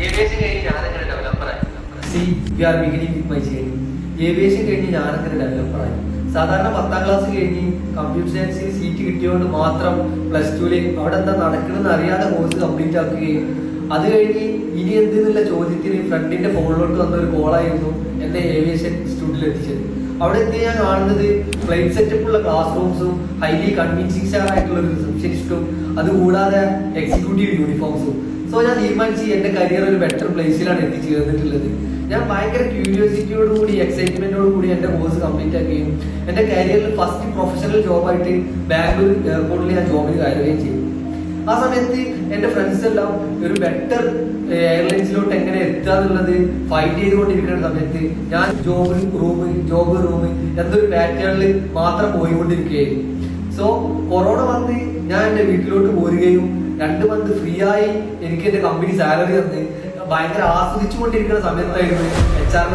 Aviation കഴിഞ്ഞ് ഞാനങ്ങനെ ഡെവലപ്പറായി. Aviation കഴിഞ്ഞ് ഞാനങ്ങനെ ഡെവലപ്പറായി. സാധാരണ 10ാം ക്ലാസ് കഴിഞ്ഞ് കമ്പ്യൂട്ടർ സയൻസിൽ സീറ്റ് കിട്ടിയോണ്ട് മാത്രം +2 അവിടെ എന്താ നടക്കണമെന്ന് അറിയാതെ കോഴ്സ് കംപ്ലീറ്റ് ആക്കുകയും അത് കഴിഞ്ഞ് ഇനി എന്തെന്നുള്ള ചോദ്യത്തിന് ഫ്രണ്ടിന്റെ ഫോണിലോട്ട് വന്ന ഒരു കോളായിരുന്നു എന്നെ ഏവിയേഷൻ ഇൻസ്റ്റിറ്റ്യൂട്ടിൽ എത്തിച്ചത്. അവിടെ എത്തി ഞാൻ കാണുന്നത് ഫ്ലൈറ്റ് സെറ്റപ്പ് ഉള്ള ക്ലാസ് റൂംസും ഹൈലി കൺവിൻസിംഗ് ആയിട്ടുള്ള ഒരു റിസപ്ഷനിസ്റ്റും അതുകൂടാതെ എക്സിക്യൂട്ടീവ് യൂണിഫോംസും. സോ ഞാൻ തീരുമാനിച്ച് എന്റെ കരിയർ ഒരു ബെറ്റർ പ്ലേസിലാണ് എത്തിച്ചേർന്നിട്ടുള്ളത്. ഞാൻ ഭയങ്കര ക്യൂരിയോസിറ്റിയോടുകൂടി എക്സൈറ്റ്മെന്റോടുകൂടി എന്റെ കോഴ്സ് കംപ്ലീറ്റ് ആക്കുകയും എന്റെ കരിയറിൽ ഫസ്റ്റ് പ്രൊഫഷണൽ ജോബായിട്ട് ബാംഗ്ലൂർ എയർപോർട്ടിൽ ഞാൻ ജോബിന് കയറുകയും ചെയ്തു. ആ സമയത്ത് എന്റെ ഫ്രണ്ട്സ് എല്ലാം ഒരു ബെറ്റർ എയർലൈൻസിലോട്ട് എങ്ങനെ എത്തുക എന്നുള്ളത് ഫൈറ്റ് ചെയ്തുകൊണ്ടിരിക്കുന്ന സമയത്ത് ഞാൻ ജോബ് റൂം എന്തൊരു പാറ്റേണിൽ മാത്രം പോയിക്കൊണ്ടിരിക്കുകയായിരുന്നു. സോ കൊറോണ വന്ന് ഞാൻ എന്റെ വീട്ടിലോട്ട് പോരുകയും 2 മന്ത് ഫ്രീ ആയി എനിക്ക് എന്റെ കമ്പനി സാലറി തന്ന് ഭയങ്കര ആസ്വദിച്ചുകൊണ്ടിരിക്കുന്ന സമയത്തായിരുന്നു HR